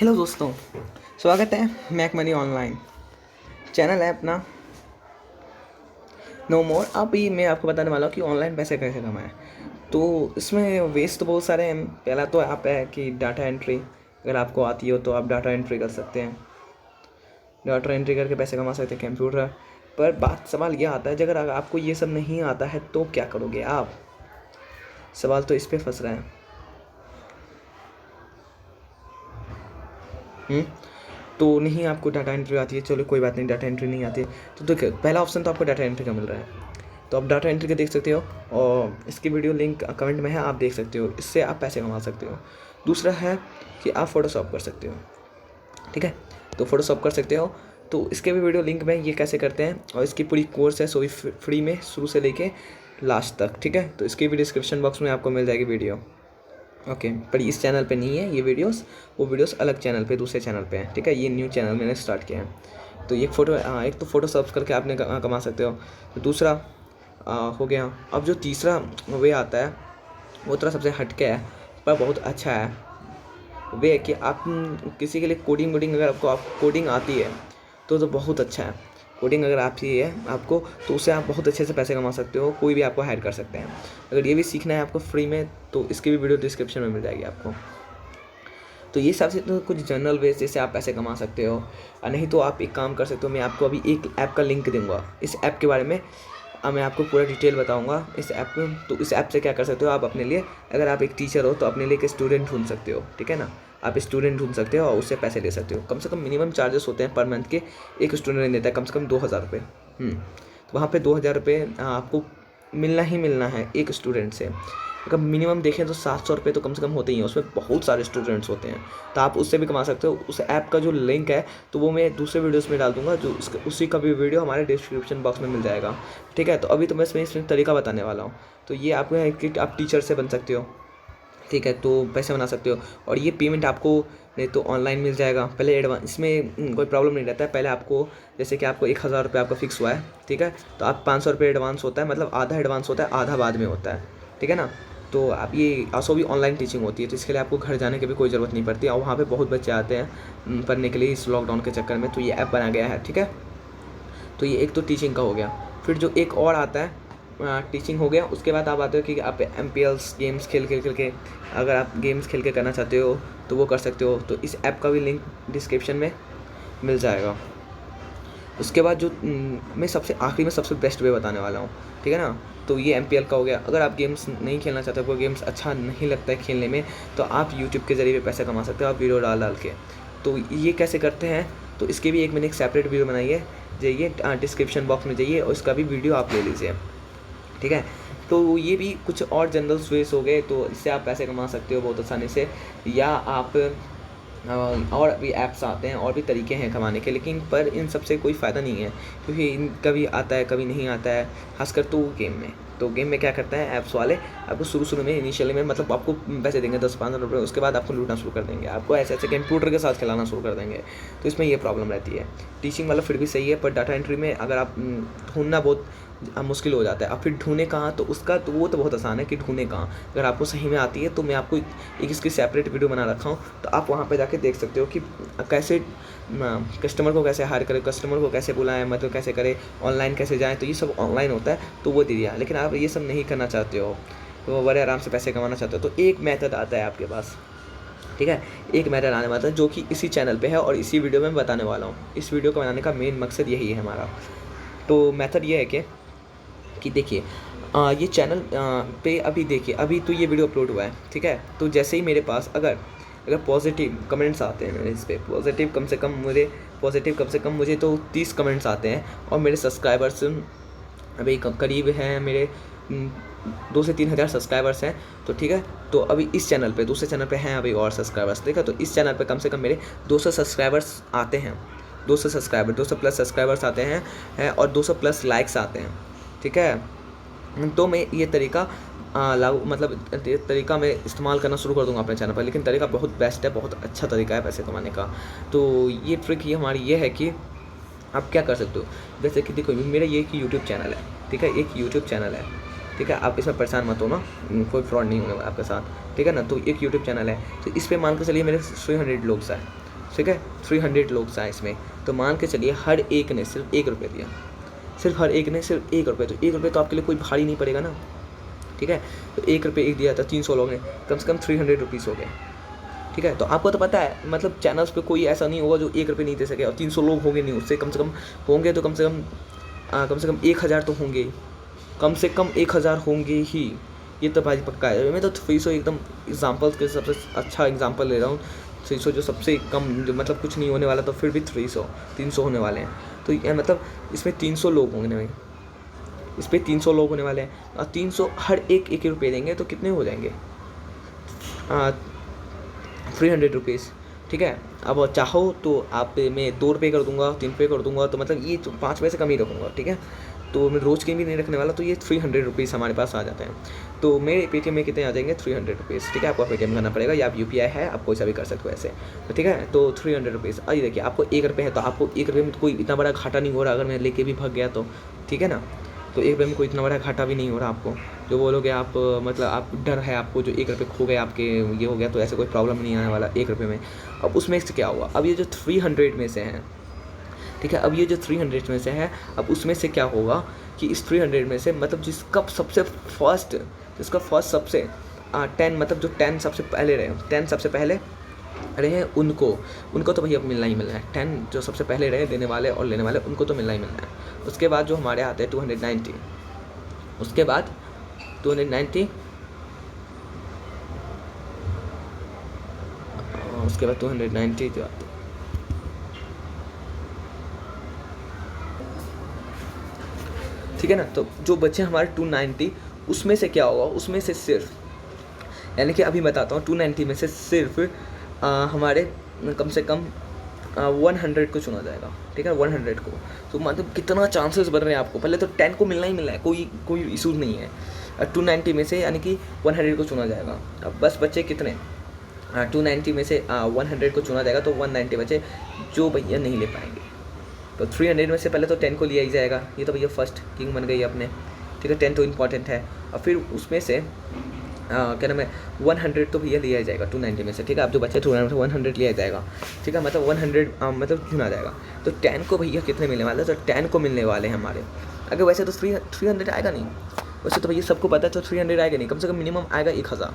Hello दोस्तों, स्वागत है मैक मनी ऑनलाइन। चैनल है अपना नो मोर। अभी मैं आपको बताने वाला हूँ कि ऑनलाइन पैसे कैसे कमाएं। तो इसमें वेस्ट तो बहुत सारे हैं। पहला तो ऐप है कि डाटा एंट्री। अगर आपको आती हो तो आप डाटा एंट्री कर सकते हैं। डाटा एंट्री करके पैसे कमा सकते हैं कंप्यूटर पर। सवाल यह आता है, अगर आपको ये सब नहीं आता है तो क्या करोगे आप? सवाल तो इस पर फंस रहा है। तो नहीं, आपको डाटा एंट्री आती है, चलो कोई बात नहीं, डाटा एंट्री नहीं आती है तो देखिए, पहला ऑप्शन तो आपको डाटा एंट्री का मिल रहा है, तो आप डाटा एंट्री का देख सकते हो और इसकी वीडियो लिंक कमेंट में है, आप देख सकते हो। इससे आप पैसे कमा सकते हो। दूसरा है कि आप फ़ोटोशॉप कर सकते हो। ठीक है, तो फ़ोटोशॉप कर सकते हो, तो इसके भी वीडियो लिंक में ये कैसे करते हैं और इसकी पूरी कोर्स है, सो फ्री में शुरू से लेके लास्ट तक। ठीक है, तो इसकी भी डिस्क्रिप्शन बॉक्स में आपको मिल जाएगी वीडियो। ओके, पर इस चैनल पे नहीं है ये वीडियोस, वो वीडियोस अलग चैनल पे, दूसरे चैनल पे है। ठीक है, ये न्यू चैनल मैंने स्टार्ट किया है। तो एक तो फ़ोटो सर्च करके आपने कमा सकते हो। तो दूसरा हो गया। अब जो तीसरा वे आता है वो थोड़ा सबसे हटके है पर बहुत अच्छा है। वे है कि आप किसी के लिए कोडिंग अगर आप कोडिंग आती है तो बहुत अच्छा है। कोडिंग अगर आती है आपको तो उससे आप बहुत अच्छे से पैसे कमा सकते हो। कोई भी आपको हायर कर सकते हैं। अगर ये भी सीखना है आपको फ्री में तो इसकी भी वीडियो डिस्क्रिप्शन में मिल जाएगी आपको। तो ये सबसे तो कुछ जनरल वेज जैसे आप पैसे कमा सकते हो। और नहीं तो आप एक काम कर सकते हो, मैं आपको अभी एक ऐप का लिंक दूंगा। इस ऐप के बारे में मैं आपको पूरा डिटेल बताऊंगा इस ऐप में। तो इस ऐप से क्या कर सकते हो आप अपने लिए, अगर आप एक टीचर हो तो अपने लिए एक स्टूडेंट ढूंढ सकते हो। ठीक है ना, आप स्टूडेंट ढूंढ सकते हो और उससे पैसे ले सकते हो। कम से कम मिनिमम चार्जेस होते हैं पर मंथ के। एक स्टूडेंट देता है कम से कम 2000 रुपये। तो वहाँ पे 2000 रुपये आपको मिलना ही मिलना है एक स्टूडेंट से। अगर मिनिमम देखें तो 700 रुपये तो कम से कम होते ही हैं। उसमें बहुत सारे स्टूडेंट्स होते हैं, तो आप उससे भी कमा सकते हो। उस ऐप का जो लिंक है तो वो मैं दूसरे वीडियोस में डाल दूंगा, जो उसी का भी वीडियो हमारे डिस्क्रिप्शन बॉक्स में मिल जाएगा। ठीक है, तो अभी तो मैं इसमें तरीका बताने वाला हूँ। तो ये आपको है कि आप टीचर से बन सकते हो। ठीक है, तो पैसे बना सकते हो और ये पेमेंट आपको नहीं तो ऑनलाइन मिल जाएगा। पहले एडवांस, इसमें कोई प्रॉब्लम नहीं रहता है। पहले आपको जैसे कि आपको 1000 रुपये आपका फिक्स हुआ है। ठीक है, तो आप 500 रुपये एडवांस होता है, मतलब आधा एडवांस होता है, आधा बाद में होता है। ठीक है ना, तो आप ये आसो भी ऑनलाइन टीचिंग होती है, तो इसके लिए आपको घर जाने की भी कोई ज़रूरत नहीं पड़ती और वहाँ पे बहुत बच्चे आते हैं पढ़ने के लिए इस लॉकडाउन के चक्कर में। तो ये ऐप बना गया है। ठीक है, तो ये एक तो टीचिंग का हो गया। फिर जो एक और आता है टीचिंग हो गया, उसके बाद आप आते हो कि आप MPLs गेम्स खेल के अगर आप गेम्स खेल के करना चाहते हो तो वो कर सकते हो। तो इस ऐप का भी लिंक डिस्क्रिप्शन में मिल जाएगा। उसके बाद जो मैं सबसे आखिरी में सबसे बेस्ट वे बताने वाला हूँ। ठीक है ना, तो ये MPL का हो गया। अगर आप गेम्स नहीं खेलना चाहते, कोई गेम्स अच्छा नहीं लगता है खेलने में, तो आप यूट्यूब के ज़रिए पैसे कमा सकते हो, आप वीडियो डाल के। तो ये कैसे करते हैं, तो इसके भी मैंने एक सेपरेट वीडियो बनाई है, जाइए डिस्क्रिप्शन बॉक्स में जाइए और इसका भी वीडियो आप ले लीजिए। ठीक है, तो ये भी कुछ और जनरल वेज हो गए, तो इससे आप पैसे कमा सकते हो बहुत आसानी से। या आप और भी ऐप्स आते हैं और भी तरीके हैं कमाने के, लेकिन पर इन सबसे कोई फ़ायदा नहीं है क्योंकि इन कभी आता है कभी नहीं आता है, खासकर तो गेम में। तो गेम में क्या करता है ऐप्स वाले, आपको शुरू में इनिशियली में मतलब आपको पैसे देंगे 10-15 रुपये, उसके बाद आपको लूटना शुरू कर देंगे, आपको ऐसे कंप्यूटर के साथ खिलाना शुरू कर देंगे। तो इसमें ये प्रॉब्लम रहती है। टीचिंग वाला फिर भी सही है, पर डाटा एंट्री में अगर आप ढूंढना बहुत मुश्किल हो जाता है। अब फिर ढूंढे कहाँ, तो उसका तो वो तो बहुत आसान है कि ढूंढे कहाँ। अगर आपको सही में आती है तो मैं आपको एक इसकी सेपरेट वीडियो बना रखा हूँ, तो आप वहाँ पे जाके देख सकते हो कि कैसे कस्टमर को कैसे हायर करें, कस्टमर को कैसे बुलाएं, मतलब कैसे करें, ऑनलाइन कैसे जाएं। तो ये सब ऑनलाइन होता है, तो वो दे दिया। लेकिन आप ये सब नहीं करना चाहते हो, तो बड़े आराम से पैसे कमाना चाहते हो, तो एक मेथड आता है आपके पास। ठीक है, एक मेथड आने वाला है जो कि इसी चैनल पे है और इसी वीडियो में बताने वाला हूँ। इस वीडियो को बनाने का मेन मकसद यही है हमारा। तो मेथड ये है कि देखिए ये चैनल पे अभी देखिए, अभी तो ये वीडियो अपलोड हुआ है। ठीक है, तो जैसे ही मेरे पास अगर पॉजिटिव कमेंट्स आते हैं मेरे इस पर, पॉजिटिव कम से कम मुझे तो 30 कमेंट्स आते हैं और मेरे सब्सक्राइबर्स अभी करीब हैं मेरे 2 से 3 हज़ार सब्सक्राइबर्स हैं। तो ठीक है, तो अभी इस चैनल पे, दूसरे चैनल पे हैं अभी और सब्सक्राइबर्स। ठीक है, तो इस चैनल पे कम से कम मेरे 200 सब्सक्राइबर्स आते हैं, 200 प्लस सब्सक्राइबर्स आते हैं और 200 प्लस लाइक्स आते हैं। ठीक है, तो मैं ये तरीका तरीका मैं इस्तेमाल करना शुरू कर दूंगा अपने चैनल पर। लेकिन तरीका बहुत बेस्ट है, बहुत अच्छा तरीका है पैसे कमाने का। तो ये ट्रिक ये हमारी ये है कि आप क्या कर सकते हो। जैसे कि देखो, मेरा ये एक यूट्यूब चैनल है। ठीक है, एक यूट्यूब चैनल है। ठीक है, आप इसमें परेशान मत हो ना, कोई फ्रॉड नहीं होगा आपके साथ। ठीक है ना, तो एक यूट्यूब चैनल है, तो इस पर मान कर चलिए मेरे 300 लोग हैं। ठीक है, 300 लोग आए इसमें, तो मान के चलिए हर एक ने सिर्फ 1 रुपये दिया, सिर्फ हर एक ने सिर्फ 1 रुपये, तो 1 रुपये तो आपके लिए कोई भारी नहीं पड़ेगा ना, ठीक है। तो 1 रुपये एक दिया था, 300 लोग ने, कम से कम 300 रुपीज़ हो गए, ठीक है। तो आपको तो पता है मतलब चैनल्स पे कोई ऐसा नहीं होगा जो 1 रुपये नहीं दे सके, और 300 लोग होंगे नहीं, उससे कम से कम होंगे तो कम से कम 1000 तो होंगे ही, कम से कम 1000 होंगे ही, ये तो भाई पक्का है। मैं तो 300 एकदम एग्जाम्पल्स के सबसे अच्छा एग्जाम्पल ले रहा हूँ, 300 जो सबसे कम, जो मतलब कुछ नहीं होने वाला, तो फिर भी 300 होने वाले हैं। तो ये मतलब इसमें 300 लोग होंगे भाई, इस पर 300 लोग होने वाले हैं, और 300 हर एक 1 रुपये देंगे, तो कितने हो जाएंगे 300 रुपीज़, ठीक है। अब चाहो तो आप मैं 2 रुपये कर दूंगा, 3 रुपये कर दूंगा, तो मतलब ये 5 पैसे कम ही रखूँगा, ठीक है। तो मैं रोज़ के भी नहीं रखने वाला, तो ये 300 रुपीज़ हमारे पास आ जाते हैं। तो मेरे पेटीएम में कितने आ जाएंगे 300 रुपीज़, ठीक है। आपको पेटीएम करना पड़ेगा, या आप UPI है, आप कोई सा भी कर सकते हो ऐसे, तो ठीक है। तो 300 रुपीज़, अरे देखिए आपको 1 रुपये है, तो आपको 1 रुपये में तो कोई इतना बड़ा घाटा नहीं हो रहा, अगर मैं लेके भी भाग गया तो, ठीक है ना। तो 1 रुपये में कोई इतना बड़ा घाटा भी नहीं हो रहा आपको, जो बोलोगे आप मतलब आप डर है आपको, जो 1 रुपये खो गए आपके, ये हो गया, तो ऐसे कोई प्रॉब्लम नहीं आने वाला 1 रुपये में। अब उसमें से क्या हुआ, अब ये जो 300 में से हैं, ठीक है, अब ये जो 300 में से है, अब उसमें से क्या होगा कि इस 300 में से मतलब जिसका फर्स्ट सबसे 10 मतलब जो 10 सबसे पहले रहे उनको तो भैया मिलना ही मिलना है। 10 जो सबसे पहले रहे, देने वाले और लेने वाले, उनको तो मिलना ही मिलना है। उसके बाद जो हमारे आते हैं 290, उसके बाद 290, उसके बाद 290 जो आते, ठीक है ना। तो जो बच्चे हमारे 290, उसमें से क्या होगा, उसमें से सिर्फ, यानी कि अभी बताता हूँ, 290 में से सिर्फ हमारे कम से कम 100 को चुना जाएगा, ठीक है, 100 को। तो मतलब कितना चांसेस बन रहे हैं आपको, पहले तो 10 को मिलना ही मिलना है, कोई इशू नहीं है। 290 में से यानी कि 100 को चुना जाएगा। अब बस बच्चे कितने, 290 में से 100 को चुना जाएगा, तो 190 बच्चे जो भैया नहीं ले पाएंगे। तो 300 में से पहले तो 10 को लिया ही जाएगा, ये तो भैया फर्स्ट किंग बन गई अपने, ठीक है। 10 तो इम्पॉर्टेंट है, और फिर उसमें से क्या नाम है 100 तो भैया लिया जाएगा 290 में से, ठीक है। आप जो बच्चे 100 लिया जाएगा, ठीक है, मतलब 100 मतलब चुना जाएगा। तो 10 को भैया कितने मिलने वाले हैं, तो 10 को मिलने वाले हैं हमारे। अगर वैसे तो 300 आएगा नहीं, वैसे तो भैया सबको पता है, तो 300 आएगा नहीं, कम से कम मिनिमम आएगा 1000,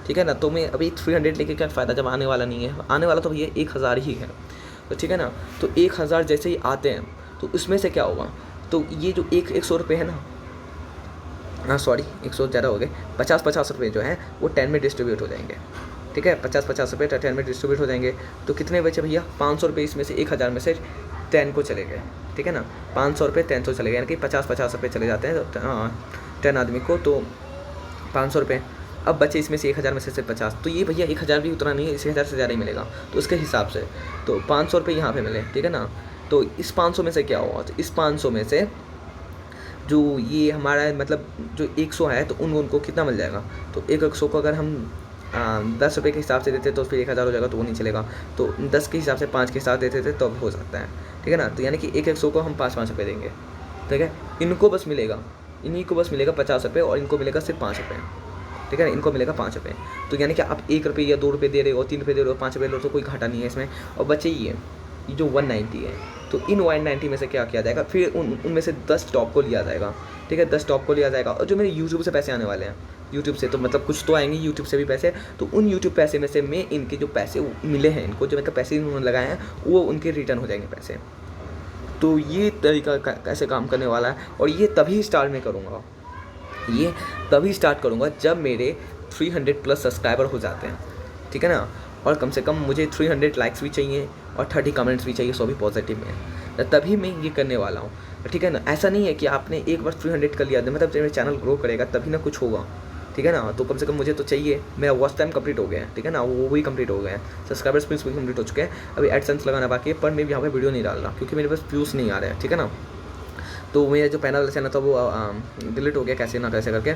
ठीक है ना। तो मैं अभी 300 लेके क्या फ़ायदा, जब आने वाला नहीं है, आने वाला तो भैया 1000 ही है, तो ठीक है ना। तो 1000 जैसे ही आते हैं, तो उसमें से क्या होगा, तो ये जो 100 रुपये है ना, हाँ सॉरी 100 ज़्यादा हो गए, 50 रुपये जो है वो 10 में डिस्ट्रीब्यूट हो जाएंगे, ठीक है। 50 रुपये 10 में डिस्ट्रीब्यूट हो जाएंगे, तो कितने बचे भैया 500 रुपये, इसमें से 1000 में से 10 को चले गए, ठीक है ना। 500 रुपये 10 को चले गए, यानी कि 50 रुपये चले जाते हैं, तो 10 आदमी को, तो 500 रुपये। अब बचे इसमें से 1000 में से सिर्फ 50, तो ये भैया 1000 भी उतना नहीं है, इस 1000 से ज़्यादा ही मिलेगा, तो उसके हिसाब से तो 500 रुपये यहाँ पे मिले, ठीक है ना। तो इस 500 में से क्या हुआ, तो इस 500 में से जो ये हमारा मतलब जो 100 है, तो उनको कितना मिल जाएगा, तो 100 को अगर हम 10 रुपये के हिसाब से देते तो फिर 1000 हो जाएगा, तो वो नहीं चलेगा। तो 10 के हिसाब से 5 के हिसाब देते थे तो अब हो सकता है, ठीक है ना। तो यानी कि 100 को हम 5 रुपये देंगे, ठीक है। इनको बस मिलेगा, इन्हीं को बस मिलेगा 50 रुपये, और इनको मिलेगा सिर्फ 5 रुपये, ठीक है ना। इनको मिलेगा 5 रुपये। तो यानी कि आप 1 रुपये या 2 रुपये दे रहे हो, 3 रुपये दे रहे हो, 5 रुपये दे रहे हो, तो कोई घाटा नहीं है इसमें। और बचे ये जो 190 है, तो इन 190 में से क्या किया जाएगा, फिर उनमें से 10 टॉप को लिया जाएगा, ठीक है, 10 टॉप को लिया जाएगा। और जो मेरे यूट्यूब से पैसे आने वाले हैं, यूट्यूब से तो मतलब कुछ तो आएंगे यूट्यूब से भी पैसे, तो उन यूट्यूब पैसे में से मैं इनके जो पैसे मिले हैं, इनको जो मतलब पैसे इन्होंने लगाए हैं, वो उनके रिटर्न हो जाएंगे पैसे। तो ये तरीका कैसे काम करने वाला है, और ये तभी स्टार्ट में करूँगा, ये तभी स्टार्ट करूँगा जब मेरे 300 प्लस सब्सक्राइबर हो जाते हैं, ठीक है ना। और कम से कम मुझे 300 लाइक्स भी चाहिए और 30 कमेंट्स भी चाहिए, 100 भी पॉजिटिव में, तभी मैं ये करने वाला हूँ, ठीक है ना। ऐसा नहीं है कि आपने एक बार 300 कर लिया, मतलब जब मेरा चैनल ग्रो करेगा तभी ना कुछ होगा, ठीक है ना। तो कम से कम मुझे तो चाहिए, मेरा वॉच टाइम कंप्लीट हो गया है, ठीक है ना, वो भी कंप्लीट हो गया है, सब्सक्राइबर्स भी कंप्लीट हो चुके हैं। अभी एडसेंस लगाना बाकी है, पर मैं यहाँ पे वीडियो नहीं डाल रहा क्योंकि मेरे पास व्यूज़ नहीं आ रहे हैं, ठीक है ना। तो मेरा जो पहला चैनल था वो डिलीट हो गया, कैसे ना कैसे करके,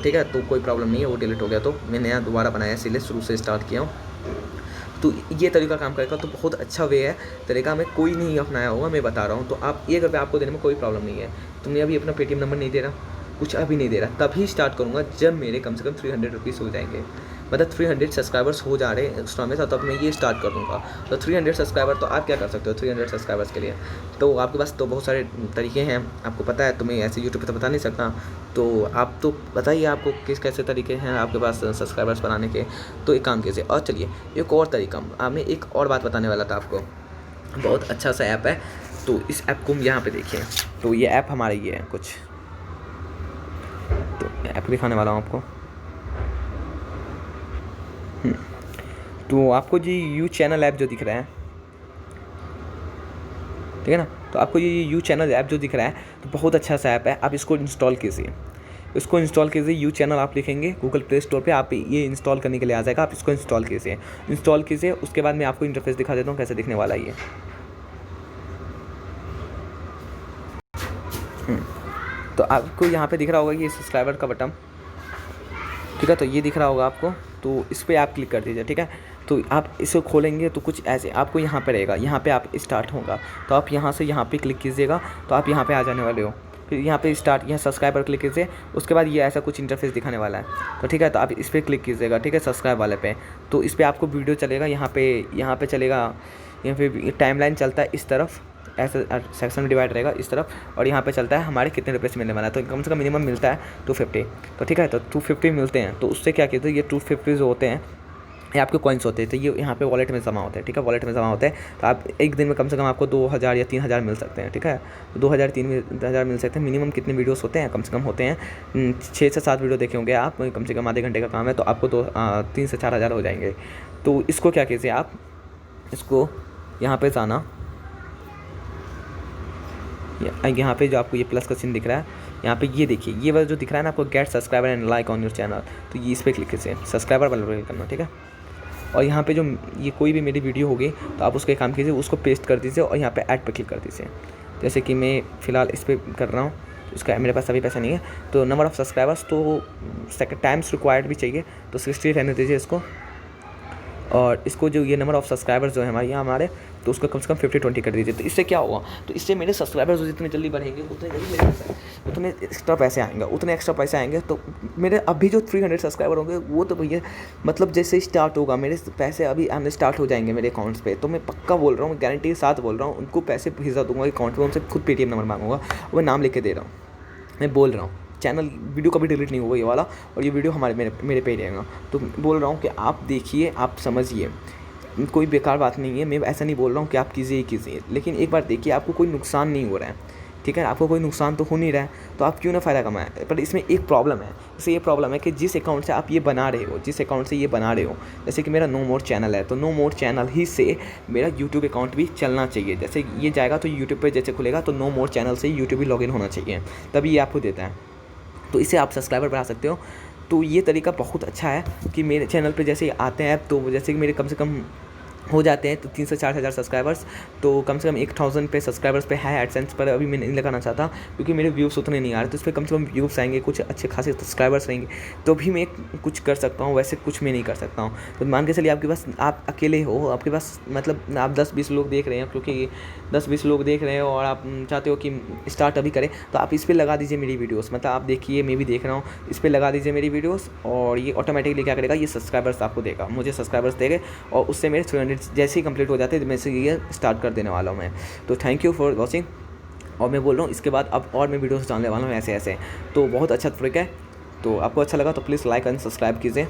ठीक है। तो कोई प्रॉब्लम नहीं है, वो डिलीट हो गया, तो मैं नया दोबारा बनाया, इसीलिए शुरू से स्टार्ट किया हूँ। तो ये तरीका काम करेगा, तो बहुत अच्छा वे है तरीका, मैं कोई नहीं अपनाया होगा, मैं बता रहा हूँ। तो आप 1 रुपये आपको देने में कोई प्रॉब्लम नहीं है। तुमने अभी अपना पेटीएम नंबर नहीं दे रहा, कुछ अभी नहीं दे रहा, तभी स्टार्ट करूँगा जब मेरे कम से कम 300 रुपीज़ हो जाएंगे, मतलब 300 सब्सक्राइबर्स हो जा रहे हैं इंस्टा में, तब मैं ये स्टार्ट कर दूँगा। तो 300 सब्सक्राइबर, तो आप क्या कर सकते हो 300 सब्सक्राइबर्स के लिए? तो आपके पास तो बहुत सारे तरीके हैं, आपको पता है, तो मैं ऐसे यूट्यूब पे तो बता नहीं सकता। तो आप तो बताइए आपको किस कैसे तरीके हैं आपके पास सब्सक्राइबर्स बनाने के। तो एक काम कीजिए, और चलिए एक और तरीका, मैं एक और बात बताने वाला था आपको। बहुत अच्छा सा ऐप है, तो इस ऐप को यहाँ पे देखिए। तो ये ऐप हमारा ये है कुछ, तो ऐप दिखाने वाला हूँ आपको। तो आपको जी यू चैनल ऐप जो दिख रहा है, ठीक है ना, तो आपको ये यू चैनल ऐप जो दिख रहा है, तो बहुत अच्छा सा ऐप है, आप इसको इंस्टॉल कीजिए। इसको इंस्टॉल कीजिए, यू चैनल आप लिखेंगे गूगल प्ले स्टोर पे, आप ये इंस्टॉल करने के लिए आ जाएगा। आप इसको इंस्टॉल कीजिए। इंस्टॉल कीजिए, उसके बाद मैं आपको इंटरफेस दिखा देता हूँ कैसे दिखने वाला है ये। तो आपको यहाँ पे दिख रहा होगा ये सब्सक्राइबर का बटन, ठीक है, तो ये दिख रहा होगा आपको, तो इस पर आप क्लिक कर दीजिए, ठीक है। तो आप इसे खोलेंगे तो कुछ ऐसे आपको यहाँ पे रहेगा, यहाँ पे आप स्टार्ट होगा, तो आप यहाँ से यहाँ पे क्लिक कीजिएगा, तो आप यहाँ पे आ जाने वाले हो। फिर यहाँ पे स्टार्ट, यहाँ सब्सक्राइबर क्लिक कीजिए, उसके बाद ये ऐसा कुछ इंटरफेस दिखाने वाला है, तो ठीक है, तो आप इस पर क्लिक कीजिएगा, ठीक है, सब्सक्राइब वाले पे। तो इस पर आपको वीडियो चलेगा, यहाँ पे चलेगा, यहाँ पे टाइमलाइन चलता है इस तरफ, ऐसा सेक्शन में डिवाइड रहेगा इस तरफ, और यहाँ पे चलता है हमारे कितने रुपये से मिलने वाला है। तो कम से कम मिनिमम मिलता है 250, तो ठीक है, तो 250 मिलते हैं। तो उससे क्या कहते हैं, ये 250 जो होते हैं ये आपके कॉइन्स होते हैं, तो ये यहाँ पे वॉलेट में जमा होते हैं, ठीक है, वॉलेट में जमा होते हैं। तो आप एक दिन में कम से कम आपको 2000 या 3000 मिल सकते हैं, ठीक है, 2000 3000 मिल सकते हैं। मिनिमम कितने वीडियोस होते हैं, कम से कम होते हैं 6 से 7 वीडियो देखे होंगे आप, कम से कम आधे घंटे का काम है, तो आपको 3 से 4000 हो जाएंगे। तो इसको क्या कीजिए, आप इसको यहाँ पर जाना, यहाँ पे जो आपको ये प्लस का चिन्ह दिख रहा है, यहाँ पे ये देखिए, ये वाला जो दिख रहा है ना आपको, gate subscriber and like on your channel, तो ये इस पर क्लिक कीजिए, सब्सक्राइबर वाला क्लिक करना, ठीक है। और यहाँ पे जो ये कोई भी मेरी वीडियो होगी, तो आप उसका काम कीजिए, उसको पेस्ट कर दीजिए और यहाँ पे ऐड पर क्लिक कर दीजिए। जैसे कि मैं फ़िलहाल इस पर कर रहा हूँ, उसका मेरे पास अभी पैसा नहीं है, तो नंबर ऑफ़ सब्सक्राइबर्स तो सेकंड टाइम्स रिक्वायर्ड भी चाहिए, तो 60 रहने दीजिए इसको। और इसको जो ये नंबर ऑफ़ सब्सक्राइबर्स जो है हमारे, तो उसको कम से कम 50-20 कर दीजिए। तो इससे क्या होगा, तो इससे मेरे सब्सक्राइबर्स जितने जल्दी बढ़ेंगे उतने जल्दी मेरे उतने एक्स्ट्रा पैसे आएंगे, उतने एक्स्ट्रा पैसे आएंगे। तो मेरे अभी जो 300 सब्सक्राइबर होंगे वो तो भैया मतलब जैसे ही स्टार्ट होगा मेरे पैसे अभी आने स्टार्ट हो जाएंगे मेरे अकाउंट्स पे। तो मैं पक्का बोल रहा हूँ, गारंटी के साथ बोल रहा हूँ, उनको पैसे भेजा दूँगा अकाउंट में, उनसे खुद पेटीएम नंबर मांगूंगा, वो नाम लिख के दे रहा हूँ, मैं बोल रहा हूँ। चैनल वीडियो कभी डिलीट नहीं होगा ये वाला, और ये वीडियो मेरे पे ही रहेगा। तो बोल रहा हूँ कि आप देखिए, आप समझिए, कोई बेकार बात नहीं है, मैं ऐसा नहीं बोल रहा हूँ कि आप कीजिए ही कीजिए, लेकिन एक बार देखिए आपको कोई नुकसान नहीं हो रहा है, ठीक है, आपको कोई नुकसान तो हो नहीं रहा है, तो आप क्यों ना फ़ायदा कमाएं। पर इसमें एक प्रॉब्लम है, इससे ये प्रॉब्लम है कि जिस अकाउंट से आप ये बना रहे हो, जिस अकाउंट से ये बना रहे हो, जैसे कि मेरा नो मोर चैनल है, तो नो मोर चैनल ही से मेरा यूट्यूब अकाउंट भी चलना चाहिए। जैसे ये जाएगा तो यूट्यूब पर जैसे खुलेगा तो नो मोर चैनल से यूट्यूब भी लॉगिन होना चाहिए, तभी ये आपको देता है। तो इससे आप सब्सक्राइबर बढ़ा सकते हो। तो ये तरीका बहुत अच्छा है कि मेरे चैनल पे जैसे आते हैं, तो जैसे कि मेरे कम से कम हो जाते हैं तो 3 से 4 हज़ार सब्सक्राइबर्स, तो कम से कम 1000 पे सब्सक्राइबर्स पे है। एडसेंस पर अभी मैं नहीं लगाना चाहता क्योंकि मेरे व्यूज़ उतने नहीं आ रहे, तो इस पर कम से कम व्यूज़ आएंगे, कुछ अच्छे खासे सब्सक्राइबर्स रहेंगे, तो भी मैं कुछ कर सकता हूँ, वैसे कुछ मैं नहीं कर सकता हूँ। तो मान के चलिए आपके पास, आप अकेले हो, आपके पास मतलब आप 10-20 लोग देख रहे हैं, क्योंकि 10-20 लोग देख रहे हो और आप चाहते हो कि स्टार्ट अभी करें, तो आप इस पर लगा दीजिए मेरी वीडियोज़, मतलब आप देखिए मैं भी देख रहा हूँ, इस पर लगा दीजिए मेरी वीडियोज़, और ये ऑटोमेटिकली क्या करेगा, ये सब्सक्राइबर्स आपको देगा, मुझे सब्सक्राइबर्स देंगे, और उससे मेरे 300 जैसे ही कंप्लीट हो जाते हैं, मैं से ये स्टार्ट कर देने वाला हूँ मैं। तो थैंक यू फॉर वॉचिंग, और मैं बोल रहा हूँ इसके बाद अब और मैं वीडियोस डालने वाला हूँ ऐसे ऐसे, तो बहुत अच्छा ट्रिक है। तो आपको अच्छा लगा तो प्लीज़ लाइक एंड सब्सक्राइब कीजिए।